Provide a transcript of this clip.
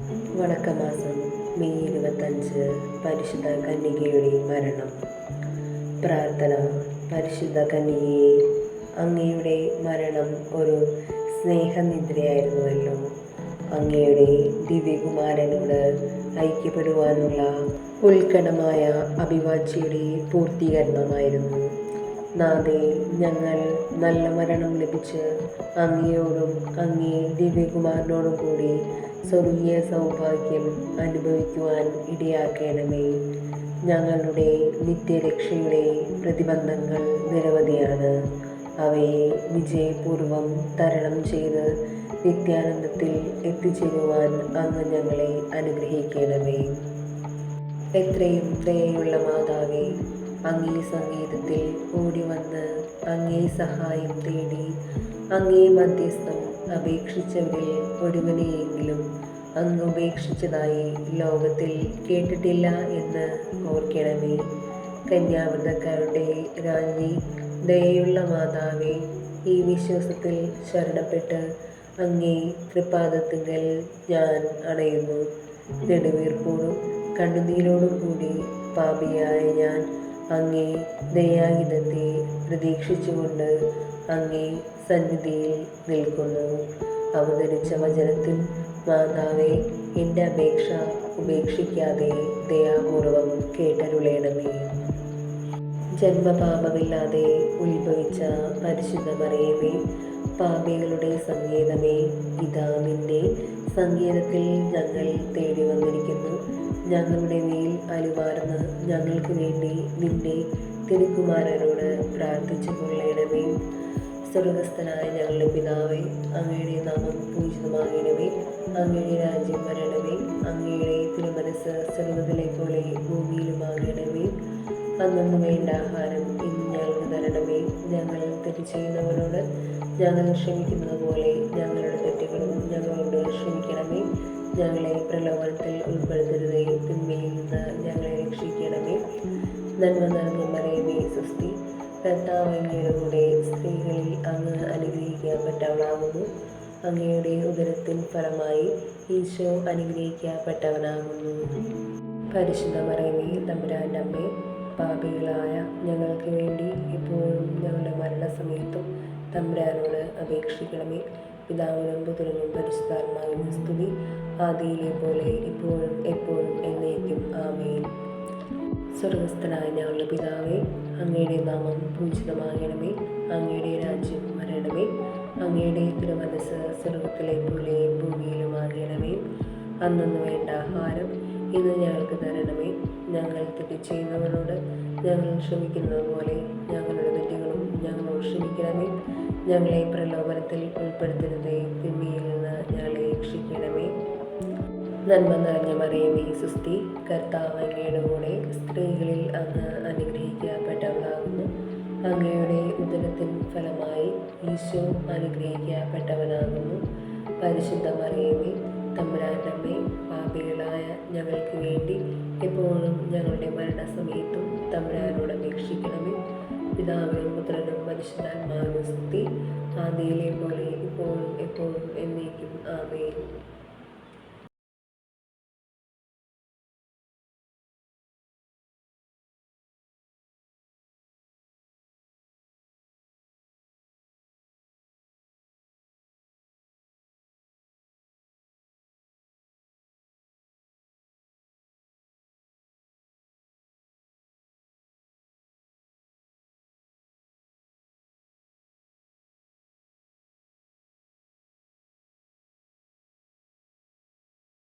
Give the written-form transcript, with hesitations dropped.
വണക്കമാസം May 25 പരിശുദ്ധ കന്യകയുടെ മരണം. പ്രാർത്ഥന. പരിശുദ്ധ കന്യകയെ, അങ്ങയുടെ മരണം ഒരു സ്നേഹനിദ്രയായിരുന്നുവല്ലോ. അങ്ങയുടെ ദിവ്യകുമാരനോട് ഐക്യപ്പെടുവാനുള്ള ഉത്കടമായ അഭിവാഞ്ഛയുടെ പൂർത്തീകരണമായിരുന്നു. നാഥേ, ഞങ്ങൾ നല്ല മരണം ലഭിച്ച് അങ്ങയോടും അങ്ങേ ദിവ്യകുമാരനോടും കൂടി സ്വർഗീയ സൗഭാഗ്യം അനുഭവിക്കുവാൻ ഇടയാക്കണമേ. ഞങ്ങളുടെ നിത്യരക്ഷയുടെ പ്രതിബന്ധങ്ങൾ നിരവധിയാണ്. അവയെ വിജയപൂർവം തരണം ചെയ്ത് നിത്യാനന്ദത്തിൽ എത്തിച്ചേരുവാൻ അങ്ങ് ഞങ്ങളെ അനുഗ്രഹിക്കണമേ. എത്രയും ദയയുള്ള മാതാവേ, അങ്ങേ സംഗീതത്തിൽ ഓടിവന്ന് അങ്ങേ സഹായം തേടി അങ്ങേ മധ്യസ്ഥം അപേക്ഷിച്ചവരിൽ ഒരുവനെയെങ്കിലും അങ്ങ് ഉപേക്ഷിച്ചതായി ലോകത്തിൽ കേട്ടിട്ടില്ല എന്ന് ഓർക്കണമേ. കന്യാവ്രതക്കാരുടെ രാജ്ഞി, ദയയുള്ള മാതാവേ, ഈ വിശ്വാസത്തിൽ ശരണപ്പെട്ട് അങ്ങേ തൃപാദത്തിങ്കൽ ഞാൻ അണയുന്നു. നെടുവീർപ്പോടും കണ്ണുനീരോടും കൂടി പാപിയായ ഞാൻ അങ്ങേ ദയാഹിതത്തെ പ്രതീക്ഷിച്ചുകൊണ്ട് അങ്ങേ സന്നിധിയിൽ നിൽക്കുന്നു. അവതരിച്ച വചനത്തിൽ മാതാവേ, എൻ്റെ അപേക്ഷ ഉപേക്ഷിക്കാതെ ദയാപൂർവം കേട്ടരുളേണമേ. ജന്മപാപമില്ലാതെ ഉത്ഭവിച്ച പരിശുദ്ധ മറിയമേ, പാപികളുടെ സങ്കേതമേ, ഇതാ നിന്റെ സങ്കേതത്തിൽ ഞങ്ങൾ തേടി വന്നിരിക്കുന്നു. ഞങ്ങളുടെ മേൽ അലിവാർന്ന് ഞങ്ങൾക്ക് വേണ്ടി നിന്റെ തിരുക്കുമാരനോട് പ്രാർത്ഥിച്ചു കൊള്ളണമേ. സ്വർഗസ്ഥനായ ഞങ്ങളുടെ പിതാവേ, അങ്ങയുടെ നാമം പൂജിതമാകണമേ. അങ്ങയുടെ രാജ്യം വരണമേ. അങ്ങയുടെ തിരുമനസ് സ്വർഗത്തിലെ പോലെ ഭൂമിയിലുമാകണമേ. അന്നു വേണ്ട ആഹാരം ഇന്ന് ഞങ്ങൾക്ക് തരണമേ. ഞങ്ങൾ തെറ്റ് ചെയ്യുന്നവരോട് ഞങ്ങൾ ക്ഷമിക്കുന്നത് പോലെ ഞങ്ങളുടെ തെറ്റുകളും ഞങ്ങളോട് ക്ഷമിക്കണമേ. ഞങ്ങളെ പ്രലോഭനത്തിൽ ഉൾപ്പെടുത്തരുതേ, തിന്മയിൽ നിന്ന് ഞങ്ങളെ രക്ഷിക്കണമേ. നന്മ നിറഞ്ഞ മറിയമേ, സ്വസ്തി, കർത്താവ് അങ്ങയുടെ കൂടെ സ്ത്രീകളിൽ അങ്ങ് അനുഗ്രഹിക്കപ്പെട്ടവളാകുന്നു. അങ്ങയുടെ ഉദരത്തിൻ ഫലമായി ഈശോ അനുഗ്രഹിക്കപ്പെട്ടവനാകുന്നു. പരിശുദ്ധ മറിയമേ, തമ്പുരാൻ്റെ അമ്മേ, പാപികളായ ഞങ്ങൾക്ക് വേണ്ടി ഇപ്പോഴും ഞങ്ങളുടെ മരണസമയത്തും തമ്പുരാനോട് അപേക്ഷിക്കണമേ. പിതാവിനും പുത്രനും പരിശുദ്ധാത്മാവിനും സ്തുതി, ആദിയിലെ പോലെ ഇപ്പോഴും എപ്പോഴും എന്നേക്കും ആമേൻ. സ്വർഗസ്ഥനായ ഞങ്ങളുടെ പിതാവേ, അങ്ങയുടെ നാമം പൂജിതമാകണമേ. അങ്ങയുടെ രാജ്യം വരണമേ. അങ്ങയുടെ തിരുമനസ് സ്വർഗത്തിലെ പോലെ ഭൂമിയിലുമാകണമേ. അന്നു വേണ്ട ആഹാരം ഇന്ന് ഞങ്ങൾക്ക് തരണമേ. ഞങ്ങൾ തെറ്റ് ചെയ്യുന്നവരോട് ഞങ്ങൾ ക്ഷമിക്കുന്നത് പോലെ ഞങ്ങളുടെ തെറ്റുകളും ഞങ്ങളോട് ക്ഷമിക്കണമേ. ഞങ്ങളെ പ്രലോഭനത്തിൽ ഉൾപ്പെടുത്തരുതേ, തിന്മയിൽ നിന്ന് ഞങ്ങളെ രക്ഷിക്കണമേ. നന്മ നിറഞ്ഞ മറിയമേ, സ്വസ്തി, കർത്താവ് അങ്ങയുടെ കൂടെ സ്ത്രീകളിൽ അങ്ങ് അനുഗ്രഹിക്കപ്പെട്ടവളാകുന്നു. അങ്ങയുടെ ഉദരത്തിൻ ഫലമായി ഈശോ അനുഗ്രഹിക്കപ്പെട്ടവനാകുന്നു. പരിശുദ്ധ മറിയമേ, തമ്പുരാൻ്റെ അമ്മേ, പാപികളായ ഞങ്ങൾക്ക് വേണ്ടി എപ്പോഴും ഞങ്ങളുടെ മരണസമയത്തും തമ്പുരാനോട് അപേക്ഷിക്കണമേ. പിതാവിനും പുത്രനും പരിശുദ്ധാത്മാവിനും സ്തുതി, ആദിയിലെ പോലെ ഇപ്പോഴും എപ്പോഴും എന്നേക്കും ആമേൻ.